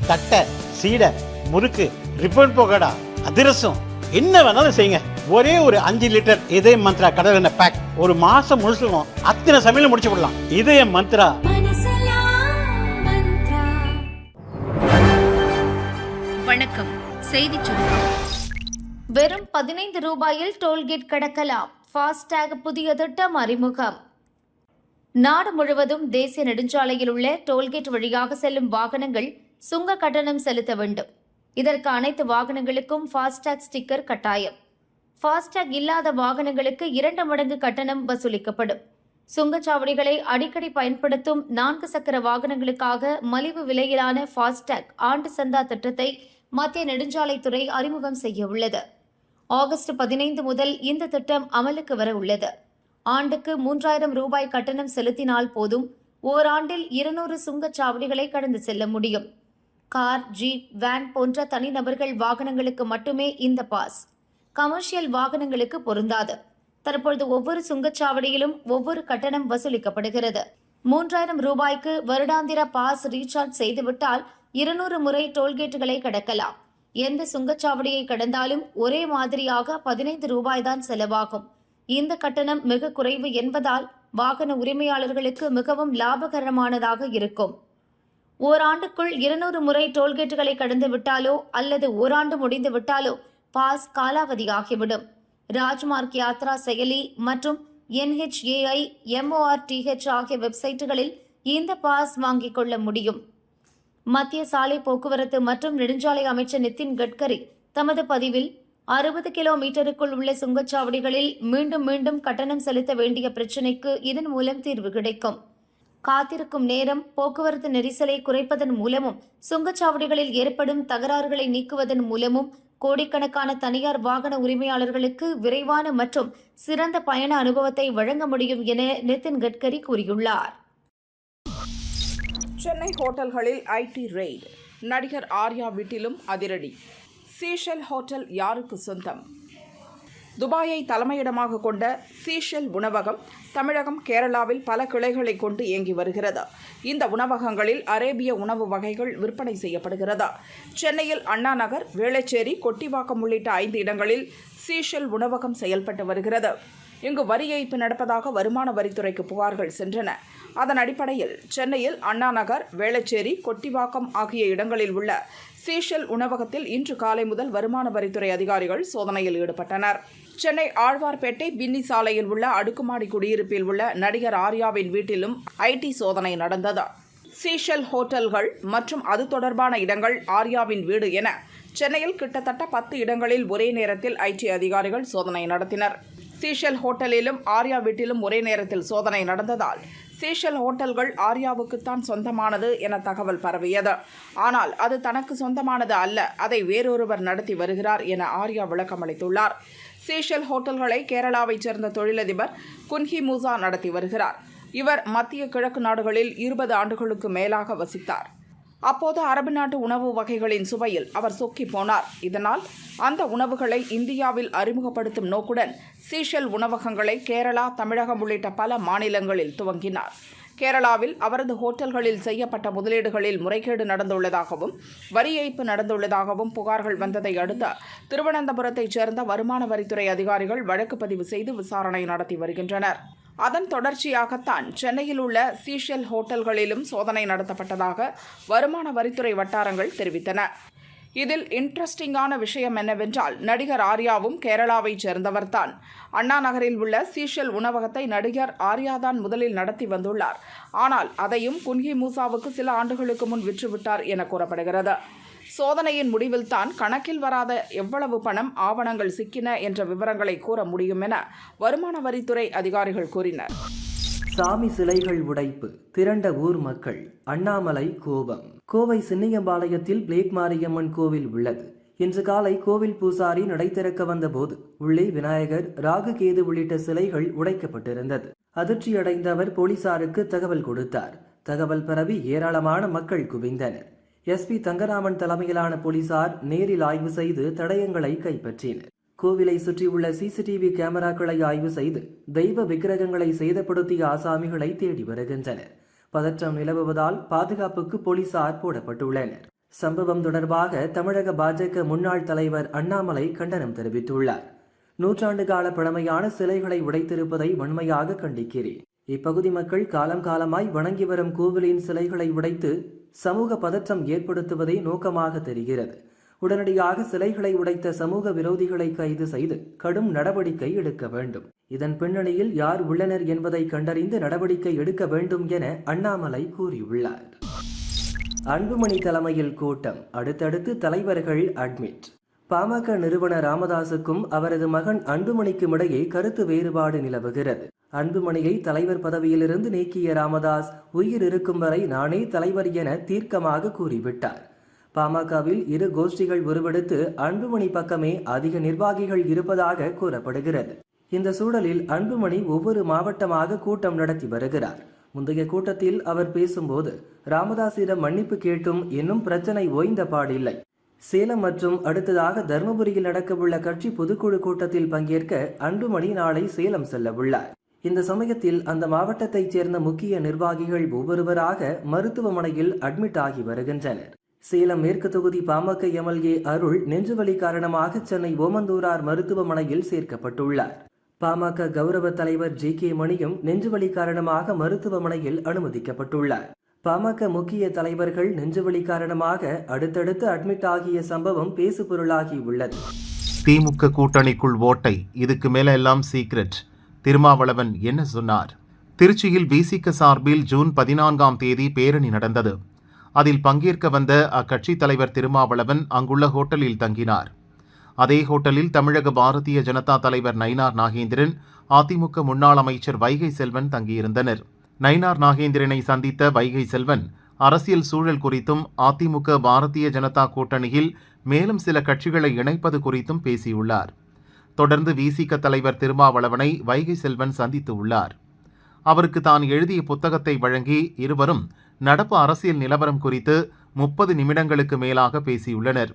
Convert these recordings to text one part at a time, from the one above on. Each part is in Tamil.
தட்டை, சீடை, முறுக்கு, ரிப்பன் பக்கோடா, அதிரசம், என்ன வேணாலும் செய்யுங்க. ஒரே ஒரு 5 லிட்டர் இதய மந்த்ரா கடல் எண்ணெய் பேக் ஒரு மாசம் முழுசுக்கும் அத்தனை சமையல முடிச்சு விடலாம். இதய மந்த்ரா. வணக்கம். செய்திச் சுருக்கம். வெறும் 15 ரூபாயில் டோல்கேட் கடக்கலாம். ஃபாஸ்டாக் புதிய திட்டம் அறிமுகம். நாடு முழுவதும் தேசிய நெடுஞ்சாலையில் உள்ள டோல்கேட் வழியாக செல்லும் வாகனங்கள் சுங்க கட்டணம் செலுத்த வேண்டும். இதற்கு அனைத்து வாகனங்களுக்கும் ஃபாஸ்டாக் ஸ்டிக்கர் கட்டாயம். ஃபாஸ்டாக் இல்லாத வாகனங்களுக்கு 2 மடங்கு கட்டணம் வசூலிக்கப்படும். சுங்கச்சாவடிகளை அடிக்கடி பயன்படுத்தும் 4 சக்கர வாகனங்களுக்காக மலிவு விலையிலான ஃபாஸ்டாக் ஆண்டு சந்தா திட்டத்தை மத்திய நெடுஞ்சாலைத்துறை அறிமுகம் செய்ய உள்ளது. ஆகஸ்ட் 15 முதல் இந்த திட்டம் அமலுக்கு வர உள்ளது. ஆண்டுக்கு 3000 ரூபாய் கட்டணம் செலுத்தினால் போதும் ஓராண்டில் 200 சுங்கச்சாவடிகளை கடந்து செல்ல முடியும். கார், ஜீப், வேன் போன்ற தனிநபர்கள் வாகனங்களுக்கு மட்டுமே இந்த பாஸ். கமர்ஷியல் வாகனங்களுக்கு பொருந்தாது. தற்பொழுது ஒவ்வொரு சுங்கச்சாவடியிலும் ஒவ்வொரு கட்டணம் வசூலிக்கப்படுகிறது. 3000 ரூபாய்க்கு வருடாந்திர பாஸ் ரீசார்ஜ் செய்துவிட்டால் 200 முறை டோல்கேட்டுகளை கடக்கலாம். எந்த சுங்கச்சாவடியை கடந்தாலும் ஒரே மாதிரியாக 15 ரூபாய் தான் செலவாகும். இந்த கட்டணம் மிக குறைவு என்பதால் வாகன உரிமையாளர்களுக்கு மிகவும் லாபகரமானதாக இருக்கும். ஓராண்டுக்குள் 200 முறை டோல்கேட்டுகளை கடந்து விட்டாலோ அல்லது ஓராண்டு முடிந்து விட்டாலோ பாஸ் காலாவதியாகிவிடும். ராஜ்மார்க் யாத்ரா செயலி மற்றும் NHAI, MORTH ஆகிய வெப்சைட்டுகளில் இந்த பாஸ் வாங்கிக் கொள்ள முடியும். மத்திய சாலை போக்குவரத்து மற்றும் நெடுஞ்சாலை அமைச்சர் நிதின் கட்கரி தமது பதிவில் 60 கிலோமீட்டருக்குள் உள்ள சுங்கச்சாவடிகளில் மீண்டும் மீண்டும் கட்டணம் செலுத்த வேண்டிய பிரச்சினைக்கு இதன் மூலம் தீர்வு கிடைக்கும். காத்திருக்கும் நேரம், போக்குவரத்து நெரிசலை குறைப்பதன் மூலமும் சுங்கச்சாவடிகளில் ஏற்படும் தகராறுகளை நீக்குவதன் மூலமும் கோடிக்கணக்கான தனியார் வாகன உரிமையாளர்களுக்கு விரைவான மற்றும் சிறந்த பயண அனுபவத்தை வழங்க முடியும் என நிதின் கட்கரி கூறியுள்ளார். சென்னை ஹோட்டல்களில் IT ரெய்டு. நடிகர் ஆர்யா வீட்டிலும் அதிரடி. சீஷெல் ஹோட்டல் யாருக்கு சொந்தம்? துபாயை தலைமையிடமாக கொண்ட சீஷெல் உணவகம் தமிழகம், கேரளாவில் பல கிளைகளை கொண்டு இயங்கி வருகிறது. இந்த உணவகங்களில் அரேபிய உணவு வகைகள் விற்பனை செய்யப்படுகிறது. சென்னையில் அண்ணா நகர், வேளச்சேரி, கொட்டிவாக்கம் உள்ளிட்ட 5 இடங்களில் சீஷெல் உணவகம் செயல்பட்டு வருகிறது. இங்கு வரி ஏய்ப்பு நடப்பதாக வருமான வரித்துறைக்கு புகார்கள் சென்றன. அதன் அடிப்படையில் சென்னையில் அண்ணா நகர், வேளச்சேரி, கொட்டிவாக்கம் ஆகிய இடங்களில் உள்ள சீஷெல் உணவகத்தில் இன்று காலை முதல் வருமான வரித்துறை அதிகாரிகள் சோதனையில் ஈடுபட்டனர். சென்னை ஆழ்வார்பேட்டை பின்னி சாலையில் உள்ள அடுக்குமாடி குடியிருப்பில் உள்ள நடிகர் ஆர்யாவின் வீட்டிலும் IT சோதனை நடந்தது. சீஷெல் ஹோட்டல்கள் மற்றும் அது தொடர்பான இடங்கள், ஆர்யாவின் வீடு என சென்னையில் கிட்டத்தட்ட 10 இடங்களில் ஒரே நேரத்தில் IT அதிகாரிகள் சோதனை நடத்தினர். சீஷெல் ஹோட்டலிலும் ஆர்யா வீட்டிலும் ஒரே நேரத்தில் சோதனை நடந்ததால் சீஷெல் ஹோட்டல்கள் ஆர்யாவுக்குத்தான் சொந்தமானது என தகவல் பரவியது. ஆனால் அது தனக்கு சொந்தமானது அல்ல, அதை வேறொருவர் நடத்தி வருகிறார் என ஆர்யா விளக்கமளித்துள்ளார். சீஷெல் ஹோட்டல்களை கேரளாவைச் சேர்ந்த தொழிலதிபர் குன்ஹி மூசா நடத்தி வருகிறார். இவர் மத்திய கிழக்கு நாடுகளில் 20 ஆண்டுகளுக்கு மேலாக வசித்தார். அப்போது அரபு நாட்டு உணவு வகைகளின் சுவையில் அவர் சொக்கி போனார். இதனால் அந்த உணவுகளை இந்தியாவில் அறிமுகப்படுத்தும் நோக்குடன் சீஷெல் உணவகங்களை கேரளா, தமிழகம் உள்ளிட்ட பல மாநிலங்களில் துவங்கினார். கேரளாவில் அவரது ஹோட்டல்களில் செய்யப்பட்ட முதலீடுகளில் முறைகேடு நடந்துள்ளதாகவும் வரி ஏய்ப்பு நடந்துள்ளதாகவும் புகார்கள் வந்ததை அடுத்து திருவனந்தபுரத்தைச் சேர்ந்த வருமான வரித்துறை அதிகாரிகள் வழக்கு பதிவு செய்து விசாரணை நடத்தி வருகின்றனர். அதன் தொடர்ச்சியாகத்தான் சென்னையில் உள்ள சீஷெல் ஹோட்டல்களிலும் சோதனை நடத்தப்பட்டதாக வருமான வரித்துறை வட்டாரங்கள் தெரிவித்தன. இதில் இன்ட்ரெஸ்டிங்கான விஷயம் என்னவென்றால், நடிகர் ஆர்யாவும் கேரளாவைச் சேர்ந்தவர்தான். அண்ணா நகரில் உள்ள சீஷெல் உணவகத்தை நடிகர் ஆர்யாதான் முதலில் நடத்தி வந்துள்ளார். ஆனால் அதையும் குன்ஹி மூசாவுக்கு சில ஆண்டுகளுக்கு முன் விற்றுவிட்டார் என கூறப்படுகிறது. சோதனையின் முடிவில் தான் கணக்கில் வராத எவ்வளவு பணம், ஆவணங்கள் சிக்கின என்ற விவரங்களை கூற முடியும் என வருமான வரித்துறை அதிகாரிகள் கூறினர். சாமி சிலைகள் உடைப்பு, திரண்ட ஊர் மக்கள். அண்ணாமலை கோபம். கோவை சின்னியம்பாளையத்தில் பிளேக் மாரியம்மன் கோவில் உள்ளது. இன்று காலை கோவில் பூசாரி நடை திறக்க வந்தபோது உள்ளே விநாயகர், ராகு, கேது உள்ளிட்ட சிலைகள் உடைக்கப்பட்டிருந்தது. அதிர்ச்சியடைந்த அவர் போலீசாருக்கு தகவல் கொடுத்தார். தகவல் பரவி ஏராளமான மக்கள் குவிந்தனர். SP தங்கராமன் தலைமையிலான போலீசார் நேரில் ஆய்வு செய்து தடயங்களை கைப்பற்றினர். கோவிலை சுற்றியுள்ள CCTV கேமராக்களை ஆய்வு செய்து தெய்வ விக்கிரகங்களை சேதப்படுத்திய ஆசாமிகளை தேடி வருகின்றனர். பதற்றம் நிலவுவதால் பாதுகாப்புக்கு போலீசார் போடப்பட்டுள்ளனர். சம்பவம் தொடர்பாக தமிழக பாஜக முன்னாள் தலைவர் அண்ணாமலை கண்டனம் தெரிவித்துள்ளார். நூற்றாண்டு கால பழமையான சிலைகளை உடைத்திருப்பதை வன்மையாக கண்டிக்கிறேன். இப்பகுதி மக்கள் காலம் காலமாய் வணங்கி வரும் கோவிலின் சிலைகளை உடைத்து சமூக பதற்றம் ஏற்படுத்துவதே நோக்கமாக தெரிகிறது. உடனடியாக சிலைகளை உடைத்த சமூக விரோதிகளை கைது செய்து கடும் நடவடிக்கை எடுக்க வேண்டும். இதன் பின்னணியில் யார் உள்ளனர் என்பதை கண்டறிந்து நடவடிக்கை எடுக்க வேண்டும் என அண்ணாமலை கூறியுள்ளார். அன்புமணி தலைமையில் கூட்டம், அடுத்தடுத்து தலைவர்கள் அட்மிட். பாமக நிறுவனர் ராமதாசுக்கும் அவரது மகன் அன்புமணிக்கும் இடையே கருத்து வேறுபாடு நிலவுகிறது. அன்புமணியை தலைவர் பதவியிலிருந்து நீக்கிய ராமதாஸ் உயிர் இருக்கும் வரை நானே தலைவர் என தீர்க்கமாக கூறிவிட்டார். பாமகவில் இரு கோஷ்டிகள் உருவெடுத்து அன்புமணி பக்கமே அதிக நிர்வாகிகள் இருப்பதாக கூறப்படுகிறது. இந்த சூழலில் அன்புமணி ஒவ்வொரு மாவட்டமாக கூட்டம் நடத்தி வருகிறார். முந்தைய கூட்டத்தில் அவர் பேசும்போது ராமதாசிடம் மன்னிப்பு கேட்டும் இன்னும் பிரச்சனை ஓய்ந்த பாடில்லை. சேலம் மற்றும் அடுத்ததாக தர்மபுரியில் நடக்கவுள்ள கட்சி பொதுக்குழு கூட்டத்தில் பங்கேற்க அன்புமணி நாளை சேலம் செல்ல உள்ளார். இந்த சமயத்தில் அந்த மாவட்டத்தைச் சேர்ந்த முக்கிய நிர்வாகிகள் ஒவ்வொருவராக மருத்துவமனையில் அட்மிட் ஆகி வருகின்றனர். சேலம் மேற்கு தொகுதி பாமக எம்எல்ஏ அருள் நெஞ்சுவலி காரணமாக சென்னை ஓமந்தூரார் மருத்துவமனையில் சேர்க்கப்பட்டுள்ளார். பாமக கௌரவ தலைவர் ஜி.கே. மணியும் நெஞ்சுவலி காரணமாக மருத்துவமனையில் அனுமதிக்கப்பட்டுள்ளார். பாமக முக்கிய தலைவர்கள் நெஞ்சுவலி காரணமாக அடுத்தடுத்து அட்மிட் ஆகிய சம்பவம் பேசுபொருளாகி உள்ளது. திமுக கூட்டணிக்குள் ஓட்டை, இதுக்கு மேல எல்லாம் சீக்ரெட். திருமாவளவன் என்ன சொன்னார்? திருச்சியில் விசிக சார்பில் ஜூன் 14ஆம் தேதி பேரணி நடந்தது. அதில் பங்கேற்க வந்த அக்கட்சி தலைவர் திருமாவளவன் அங்குள்ள ஹோட்டலில் தங்கினார். அதே ஹோட்டலில் தமிழக பாரதிய ஜனதா தலைவர் நயினார் நாகேந்திரன், அதிமுக முன்னாள் அமைச்சர் வைகை செல்வன் தங்கியிருந்தனர். நயினார் நாகேந்திரனை சந்தித்த வைகை செல்வன் அரசியல் சூழல் குறித்தும் அதிமுக பாரதிய ஜனதா கூட்டணியில் மேலும் சில கட்சிகளை இணைப்பது குறித்தும் பேசியுள்ளார். தொடர்ந்து விசிக தலைவர் திருமாவளவனை வைகை செல்வன் சந்தித்து உள்ளார். அவருக்கு தான் எழுதிய புத்தகத்தை வழங்கி இருவரும் நடப்பு அரசியல் நிலவரம் குறித்து 30 நிமிடங்களுக்கு மேலாக பேசியுள்ளனர்.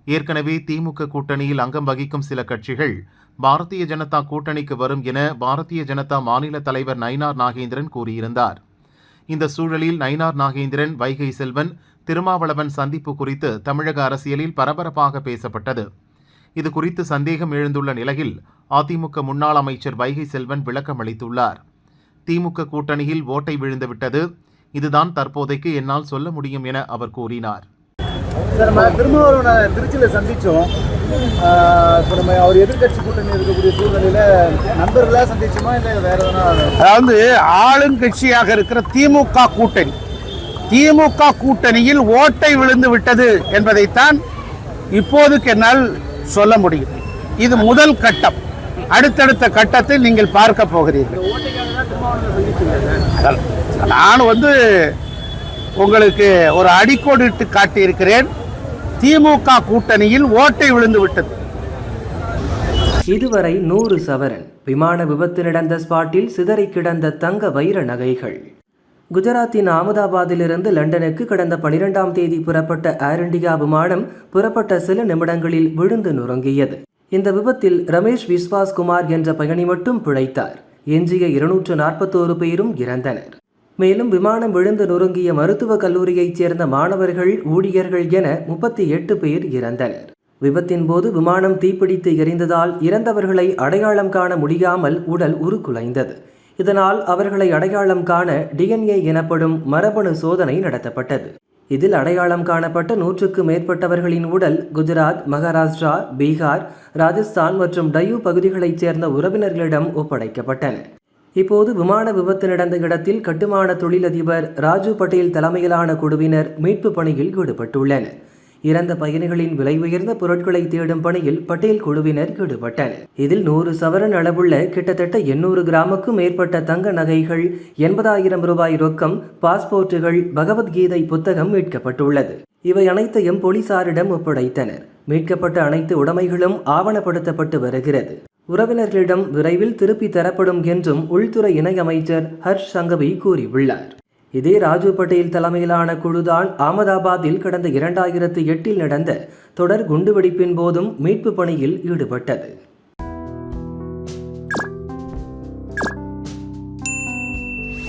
ஏற்கனவே திமுக கூட்டணியில் அங்கம் வகிக்கும் சில கட்சிகள் பாரதிய ஜனதா கூட்டணிக்கு வரும் என பாரதிய ஜனதா மாநில தலைவர் நயினார் நாகேந்திரன் கூறியிருந்தார். இந்த சூழலில் நயினார் நாகேந்திரன், வைகை செல்வன், திருமாவளவன் சந்திப்பு குறித்து தமிழக அரசியலில் பரபரப்பாக பேசப்பட்டது. இது குறித்து சந்தேகம் எழுந்துள்ள நிலையில் அதிமுக முன்னாள் அமைச்சர் வைகை செல்வன் விளக்கம் அளித்துள்ளார். திமுக கூட்டணியில் ஓட்டை விழுந்துவிட்டது, இதுதான் தற்போதைக்கு என்னால் சொல்ல முடியும் என அவர் கூறினார். நம்ம திருமாவளவனை திருச்சியில் சந்தித்தோம். இப்போ நம்ம அவர் எதிர்கட்சி கூட்டணி இருக்கக்கூடிய சூழ்நிலையில் நண்பர்களாக சந்திச்சோமா இல்லை வேற எதனா? அதாவது ஆளுங்கட்சியாக இருக்கிற திமுக கூட்டணியில் ஓட்டை விழுந்து விட்டது என்பதைத்தான் இப்போதுக்கு என்னால் சொல்ல முடியும். இது முதல் கட்டம். அடுத்தடுத்த கட்டத்தில் நீங்கள் பார்க்க போகிறீர்கள். நான் உங்களுக்கு ஒரு அடிக்கோடிட்டு காட்டியிருக்கிறேன். திமுக கூட்டணியில் ஓட்டை விழுந்து விட்டது. இதுவரை 100 சவரன் விமான விபத்து நடந்த ஸ்பாட்டில் சிதறி கிடந்த தங்க வைர நகைகள். குஜராத்தின் அகமதாபாத்திலிருந்து லண்டனுக்கு கடந்த 12ஆம் தேதி புறப்பட்ட ஏர் இண்டியா விமானம் புறப்பட்ட சில நிமிடங்களில் விழுந்து நொறுங்கியது. இந்த விபத்தில் ரமேஷ் விஸ்வாஸ் குமார் என்ற பயணி மட்டும் பிழைத்தார். எஞ்சிய 241 பேரும் இறந்தனர். மேலும் விமானம் விழுந்து நொறுங்கிய மருத்துவக் கல்லூரியைச் சேர்ந்த மாணவர்கள், ஊழியர்கள் என 38 பேர் இறந்தனர். விபத்தின் போது விமானம் தீப்பிடித்து எரிந்ததால் இறந்தவர்களை அடையாளம் காண முடியாமல் உடல் உருக்குலைந்தது. இதனால் அவர்களை அடையாளம் காண DNA எனப்படும் மரபணு சோதனை நடத்தப்பட்டது. இதில் அடையாளம் காணப்பட்ட 100க்கும் மேற்பட்டவர்களின் உடல் குஜராத், மகாராஷ்டிரா, பீகார், ராஜஸ்தான் மற்றும் டையூ பகுதிகளைச் சேர்ந்த உறவினர்களிடம் ஒப்படைக்கப்பட்டன. இப்போது விமான விபத்து நடந்த இடத்தில் கட்டுமான தொழிலதிபர் ராஜு பட்டேல் தலைமையிலான குழுவினர் மீட்பு பணியில் ஈடுபட்டுள்ளனர். இறந்த பயணிகளின் விலை உயர்ந்த பொருட்களை தேடும் பணியில் பட்டேல் குழுவினர் ஈடுபட்டனர். இதில் 100 சவரன் அளவுள்ள கிட்டத்தட்ட 800 கிராமுக்கும் மேற்பட்ட தங்க நகைகள், 80,000 ரூபாய் ரொக்கம், பாஸ்போர்ட்டுகள், பகவத்கீதை புத்தகம் மீட்கப்பட்டுள்ளது. இவை அனைத்தையும் போலீசாரிடம் ஒப்படைத்தனர். மீட்கப்பட்ட அனைத்து உடைமைகளும் ஆவணப்படுத்தப்பட்டு வருகிறது. உறவினர்களிடம் விரைவில் திருப்பி தரப்படும் என்றும் உள்துறை இணையமைச்சர் ஹர்ஷ் சங்கவி கூறியுள்ளார். இதே ராஜு பட்டேல் தலைமையிலான குழுதான் அகமதாபாத்தில் கடந்த 2008 நடந்த தொடர் குண்டுவெடிப்பின் போதும் மீட்பு பணியில் ஈடுபட்டது.